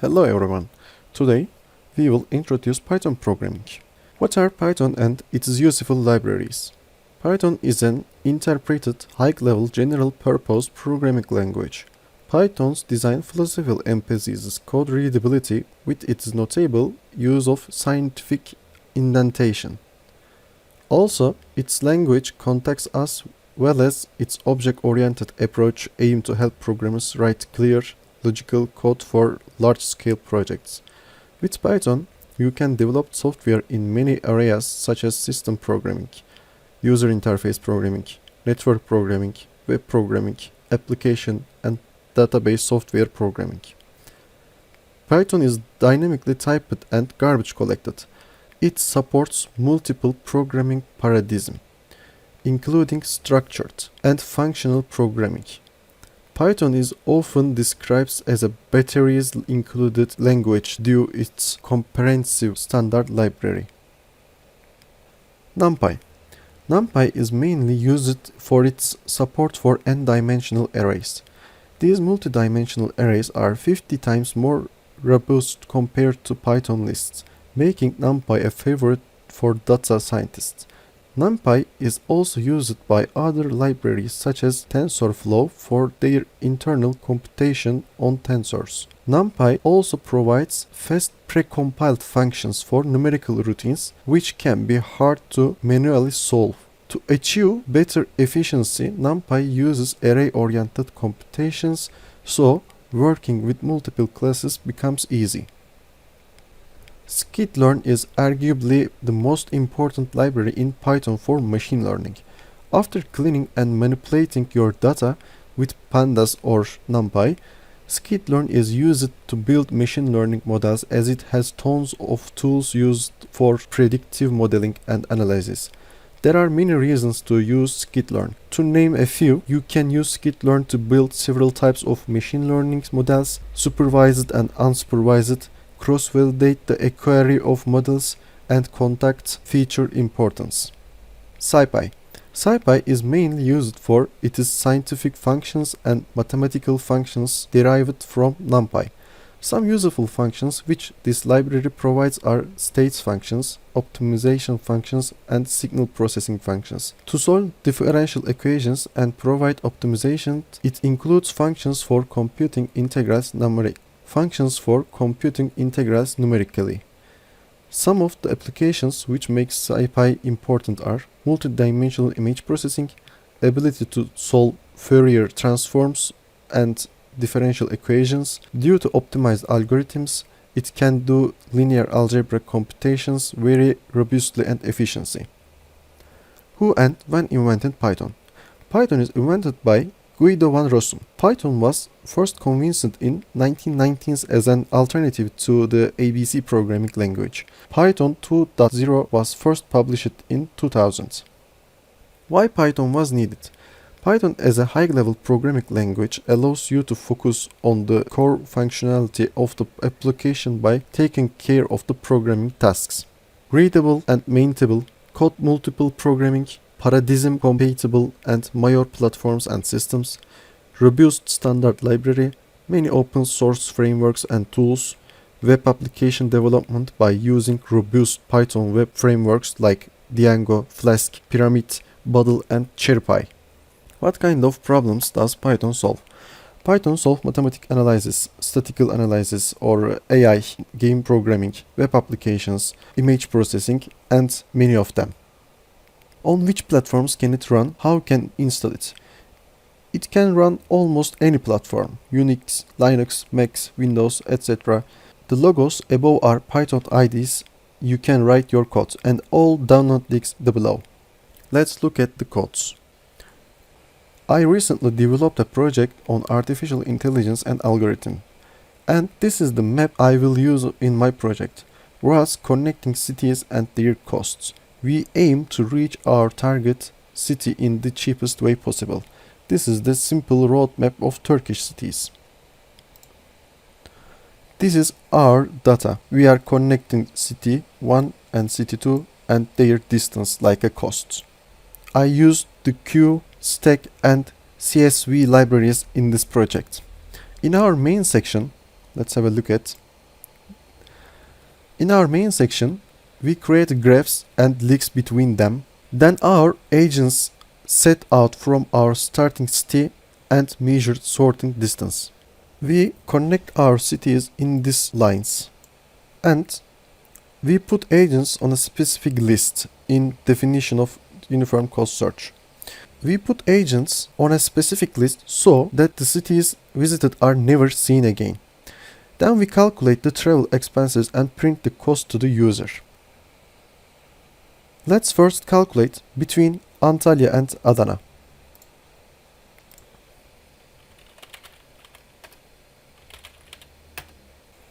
Hello everyone. Today we will introduce Python programming. What are Python and its useful libraries? Python is an interpreted high-level general-purpose programming language. Python's design philosophy emphasizes code readability with its notable use of scientific indentation. Also, its language context as well as its object-oriented approach aim to help programmers write clear, logical code for large-scale projects. With Python, you can develop software in many areas such as system programming, user interface programming, network programming, web programming, application, and database software programming. Python is dynamically typed and garbage collected. It supports multiple programming paradigms, including structured and functional programming. Python is often described as a batteries-included language due to its comprehensive standard library. NumPy. NumPy is mainly used for its support for n-dimensional arrays. These multidimensional arrays are 50 times more robust compared to Python lists, making NumPy a favorite for data scientists. NumPy is also used by other libraries such as TensorFlow for their internal computation on tensors. NumPy also provides fast precompiled functions for numerical routines, which can be hard to manually solve. To achieve better efficiency, NumPy uses array-oriented computations, so working with multiple classes becomes easy. Scikit-learn is arguably the most important library in Python for machine learning. After cleaning and manipulating your data with pandas or NumPy, Scikit-learn is used to build machine learning models as it has tons of tools used for predictive modeling and analysis. There are many reasons to use Scikit-learn. To name a few, you can use Scikit-learn to build several types of machine learning models, supervised and unsupervised, cross-validate the query of models, and contact feature importance. SciPy. SciPy is mainly used for its scientific functions and mathematical functions derived from NumPy. Some useful functions which this library provides are states functions, optimization functions, and signal processing functions. To solve differential equations and provide optimization, it includes functions for computing integrals numerically. Some of the applications which make SciPy important are multidimensional image processing, ability to solve Fourier transforms and differential equations. Due to optimized algorithms, it can do linear algebra computations very robustly and efficiently. Who and when invented Python? Python is invented by Guido van Rossum. Python was first conceived in 1990s as an alternative to the ABC programming language. Python 2.0 was first published in 2000. Why Python was needed? Python as a high-level programming language allows you to focus on the core functionality of the application by taking care of the programming tasks. Readable and maintainable, code multiple programming, paradigm compatible and major platforms and systems, robust standard library, many open source frameworks and tools, web application development by using robust Python web frameworks like Django, Flask, Pyramid, Bundle, and CherryPy. What kind of problems does Python solve? Python solves mathematical analysis, statistical analysis, or AI, game programming, web applications, image processing, and many of them. On which platforms can it run? How can install it? It can run almost any platform, Unix, Linux, Mac, Windows, etc. The logos above are Python IDs. You can write your code, and all download links below. Let's look at the codes. I recently developed a project on artificial intelligence and algorithm. And this is the map I will use in my project. Roads connecting cities and their costs. We aim to reach our target city in the cheapest way possible. This is the simple roadmap of Turkish cities. This is our data. We are connecting city 1 and city 2 and their distance like a cost. I used the queue, stack and CSV libraries in this project. In our main section, let's have a look at. In our main section, we create graphs and links between them. Then our agents set out from our starting city and measured sorting distance. We connect our cities in these lines. And we put agents on a specific list in definition of uniform cost search. We put agents on a specific list so that the cities visited are never seen again. Then we calculate the travel expenses and print the cost to the user. Let's first calculate between Antalya and Adana.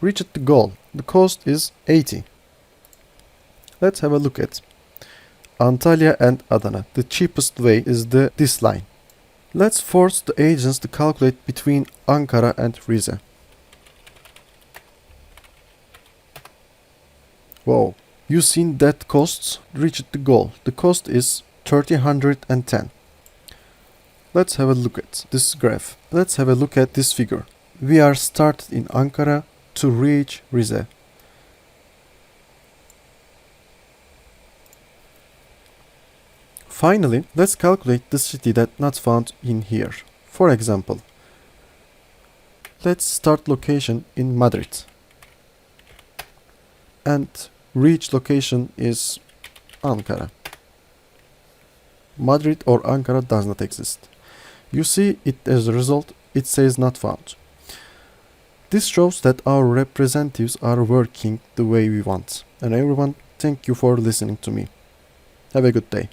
Reached the goal. The cost is 80. Let's have a look at Antalya and Adana. The cheapest way is this line. Let's force the agents to calculate between Ankara and Rize. Wow, you seen that costs reached the goal. The cost is 1310. Let's have a look at this graph. Let's have a look at this figure. We are started in Ankara to reach Rize. Finally, let's calculate the city that not found in here. For example, let's start location in Madrid. And reach location is Ankara. Madrid or Ankara does not exist. You see it as a result, it says not found. This shows that our representatives are working the way we want. And everyone, thank you for listening to me. Have a good day.